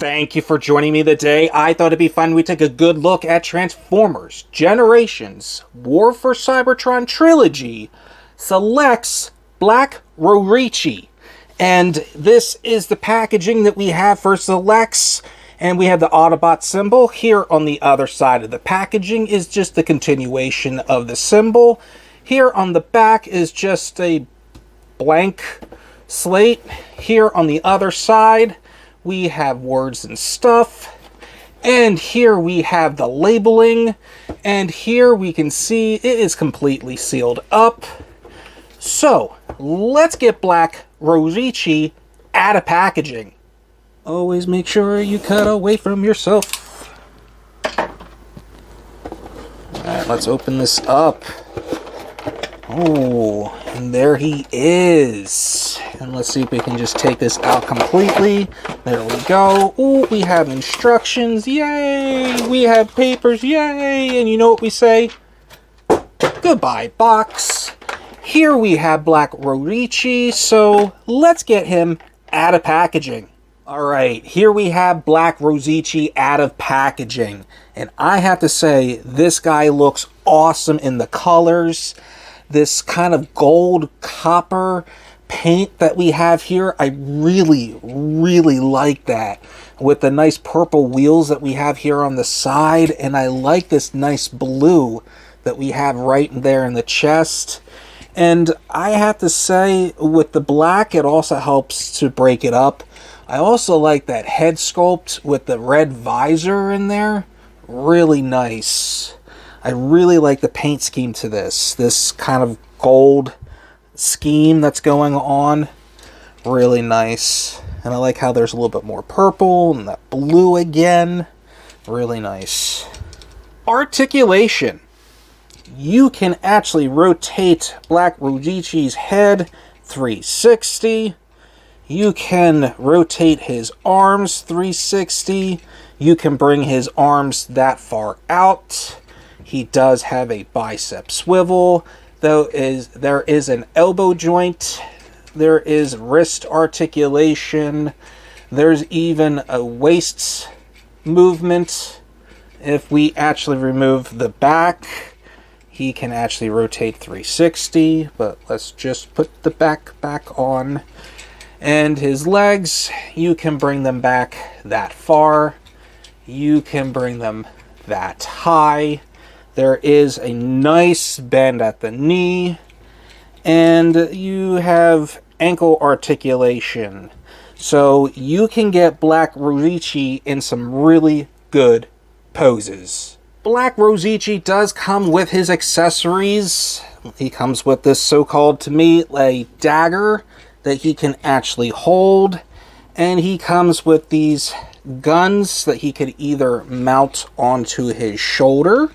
Thank you for joining me today. I thought it'd be fun we take a good look at Transformers Generations War for Cybertron Trilogy selects Black Roritchi. And this is the packaging that we have for Selects. And we have the Autobot symbol. Here on the other side of the packaging is just the continuation of the symbol. Here on the back is just a blank slate. Here on the other side we have words and stuff. And here we have the labeling. And here we can see it is completely sealed up. So, let's get Black Roritchi out of packaging. Always make sure you cut away from yourself. Alright, let's open this up. Oh, and there he is. And let's see if we can just take this out completely. There we go. Oh, we have instructions. Yay! We have papers. Yay! And you know what we say? Goodbye, box. Here we have Black Roritchi, so let's get him out of packaging. Alright, here we have Black Roritchi out of packaging. And I have to say, this guy looks awesome in the colors. This kind of gold copper paint that we have here, I really, really like that. With the nice purple wheels that we have here on the side. And I like this nice blue that we have right there in the chest. And I have to say, with the black, it also helps to break it up. I also like that head sculpt with the red visor in there. Really nice. I really like the paint scheme to this. This kind of gold scheme that's going on. Really nice. And I like how there's a little bit more purple and that blue again. Really nice. Articulation. You can actually rotate Black Roritchi's head 360. You can rotate his arms 360. You can bring his arms that far out. He does have a bicep swivel. There is an elbow joint. There is wrist articulation. There's even a waist movement. If we actually remove the back, he can actually rotate 360. But let's just put the back on. And his legs, you can bring them back that far. You can bring them that high. There is a nice bend at the knee. And you have ankle articulation. So you can get Black Roritchi in some really good poses. Black Roritchi does come with his accessories. He comes with this so-called, to me, a dagger that he can actually hold. And he comes with these guns that he could either mount onto his shoulder,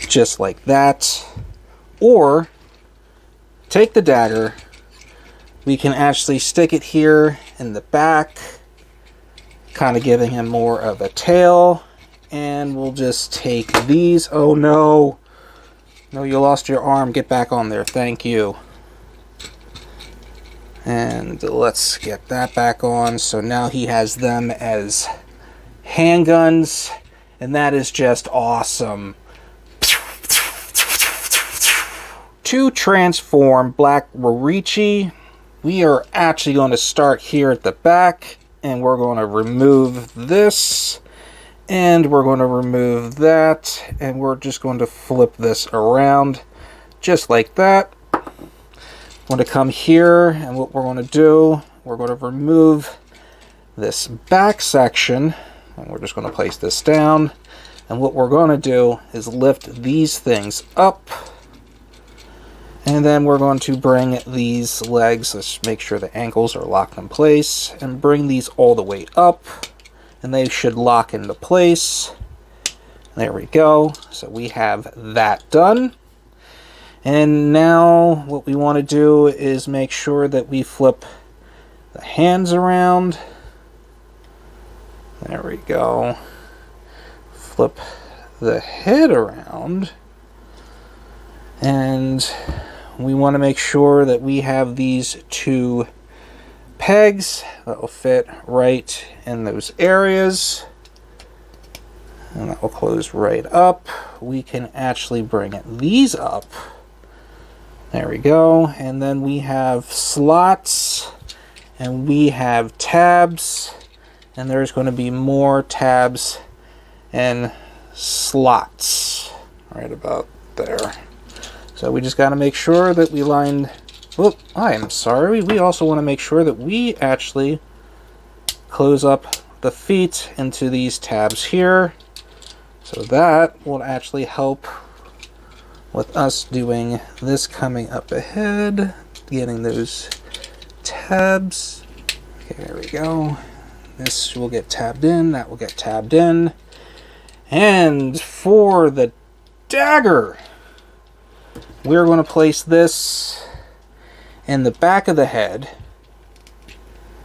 just like that, or take the dagger. We can actually stick it here in the back, kind of giving him more of a tail. And we'll just take these. Oh no, you lost your arm. Get back on there. Thank you. And let's get that back on. So now he has them as handguns, and that is just awesome. To transform Black Roritchi, we are actually going to start here at the back, and we're going to remove this, and we're going to remove that, and we're just going to flip this around just like that. I'm going to come here, and what we're going to do, we're going to remove this back section, and we're just going to place this down. And what we're going to do is lift these things up. And then we're going to bring these legs, let's make sure the ankles are locked in place, and bring these all the way up, and they should lock into place. There we go. So we have that done. And now what we want to do is make sure that we flip the hands around. There we go. Flip the head around. And we want to make sure that we have these two pegs that will fit right in those areas. And that will close right up. We can actually bring these up. There we go. And then we have slots. And we have tabs. And there's going to be more tabs and slots. Right about there. So we just got to make sure that we line... Oh, I am sorry. We also want to make sure that we actually close up the feet into these tabs here. So that will actually help with us doing this coming up ahead, getting those tabs. Okay, there we go. This will get tabbed in, that will get tabbed in. And for the dagger, we're going to place this in the back of the head.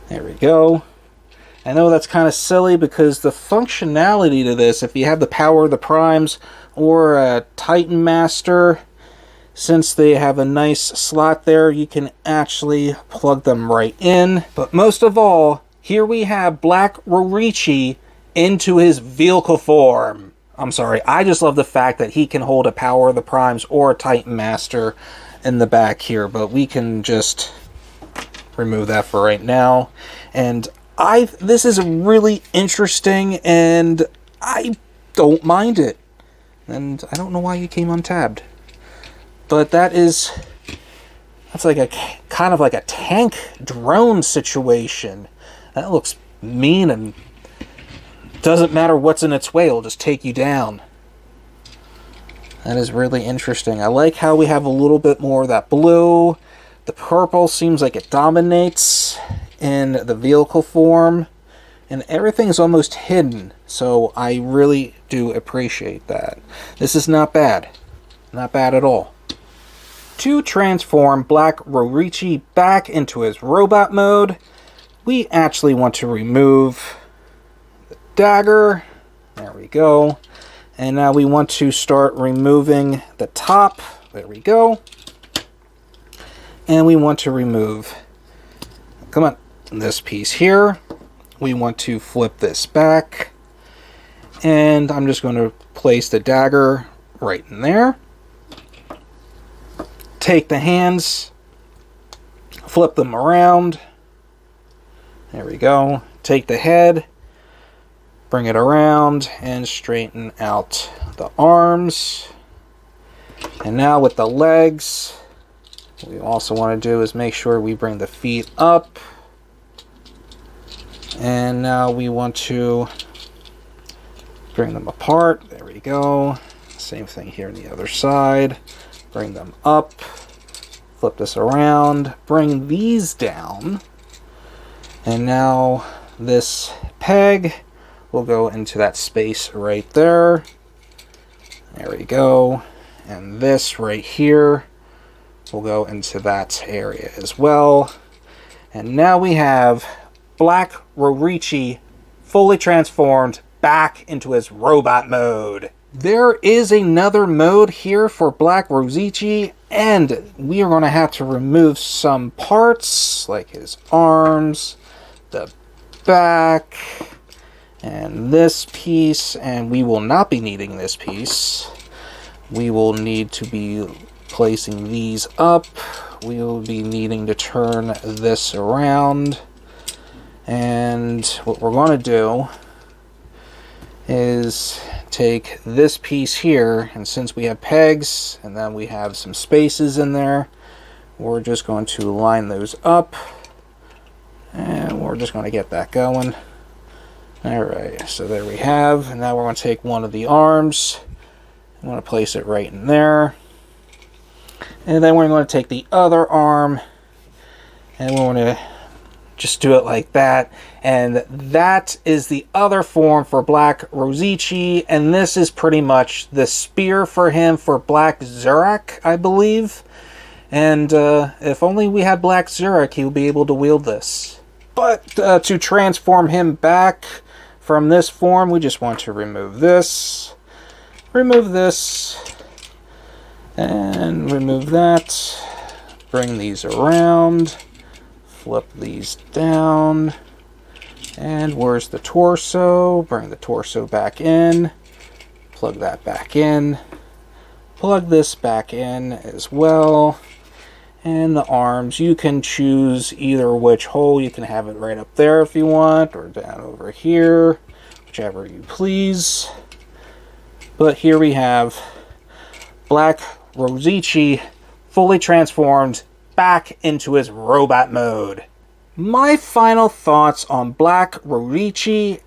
There we go. I know that's kind of silly because the functionality to this, if you have the power of the primes or a Titan Master, since they have a nice slot there, you can actually plug them right in. But most of all, here we have Black Roritchi into his vehicle form. I'm sorry, I just love the fact that he can hold a power of the primes or a Titan Master in the back here, but we can just remove that for right now. And this is really interesting, and I don't mind it. And I don't know why you came untabbed. But that's like a kind of like a tank drone situation. That looks mean, and doesn't matter what's in its way, it'll just take you down. That is really interesting. I like how we have a little bit more of that blue. The purple seems like it dominates in the vehicle form, and everything's almost hidden, so I really do appreciate that. This is not bad. Not bad at all. To transform Black Roritchi back into his robot mode, we actually want to remove the dagger. There we go. And now we want to start removing the top. There we go. And we want to remove, come on, this piece here. We want to flip this back. And I'm just going to place the dagger right in there. Take the hands, flip them around. There we go. Take the head, bring it around, and straighten out the arms. And now with the legs, what we also want to do is make sure we bring the feet up. And now we want to bring them apart. There we go. Same thing here on the other side. Bring them up. Flip this around. Bring these down. And now this peg will go into that space right there. There we go. And this right here will go into that area as well. And now we have Black Roritchi fully transformed back into his robot mode. There is another mode here for Black Roritchi, and we are going to have to remove some parts, like his arms, the back, and this piece, and we will not be needing this piece. We will need to be placing these up. We will be needing to turn this around. And what we're going to do is take this piece here, and since we have pegs and then we have some spaces in there, we're just going to line those up, and we're just going to get that going. Alright, so there we have, and now we're going to take one of the arms. I'm going to place it right in there. And then we're going to take the other arm, and we're going to just do it like that. And that is the other form for Black Roritchi, and this is pretty much the spear for him for Black Zurak, I believe. And if only we had Black Zurak, he would be able to wield this. But to transform him back from this form, we just want to remove this, and remove that. Bring these around, Flip these down. And where's the torso? Bring the torso back in. Plug that back in. Plug this back in as well. And the arms, you can choose either which hole. You can have it right up there if you want, or down over here, whichever you please. But here we have Black Roritchi fully transformed back into his robot mode. My final thoughts on Black Roritchi,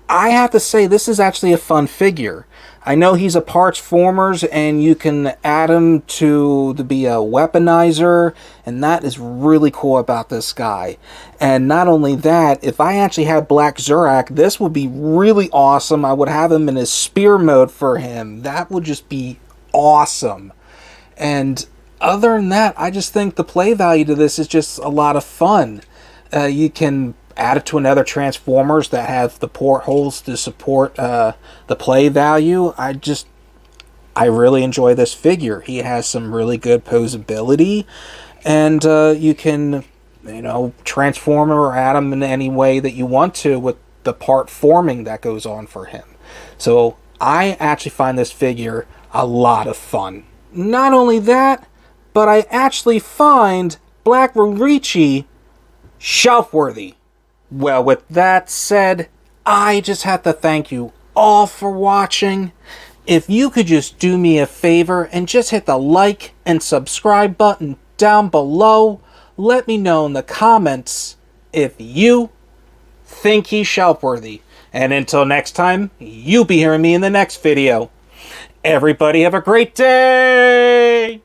I have to say this is actually a fun figure. I know he's a parts formers and you can add him to be a weaponizer, and that is really cool about this guy. And not only that, if I actually had Black Zurak, this would be really awesome. I would have him in his spear mode for him. That would just be awesome. And other than that, I just think the play value to this is just a lot of fun. You can add it to another Transformers that have the portholes to support the play value. I really enjoy this figure. He has some really good posability, and you can, transform or add him in any way that you want to with the part forming that goes on for him. So I actually find this figure a lot of fun. Not only that, but I actually find Black Roritchi shelf-worthy. Well, with that said, I just have to thank you all for watching. If you could just do me a favor and just hit the like and subscribe button down below, let me know in the comments if you think he's shelf-worthy. And until next time, you'll be hearing me in the next video. Everybody have a great day!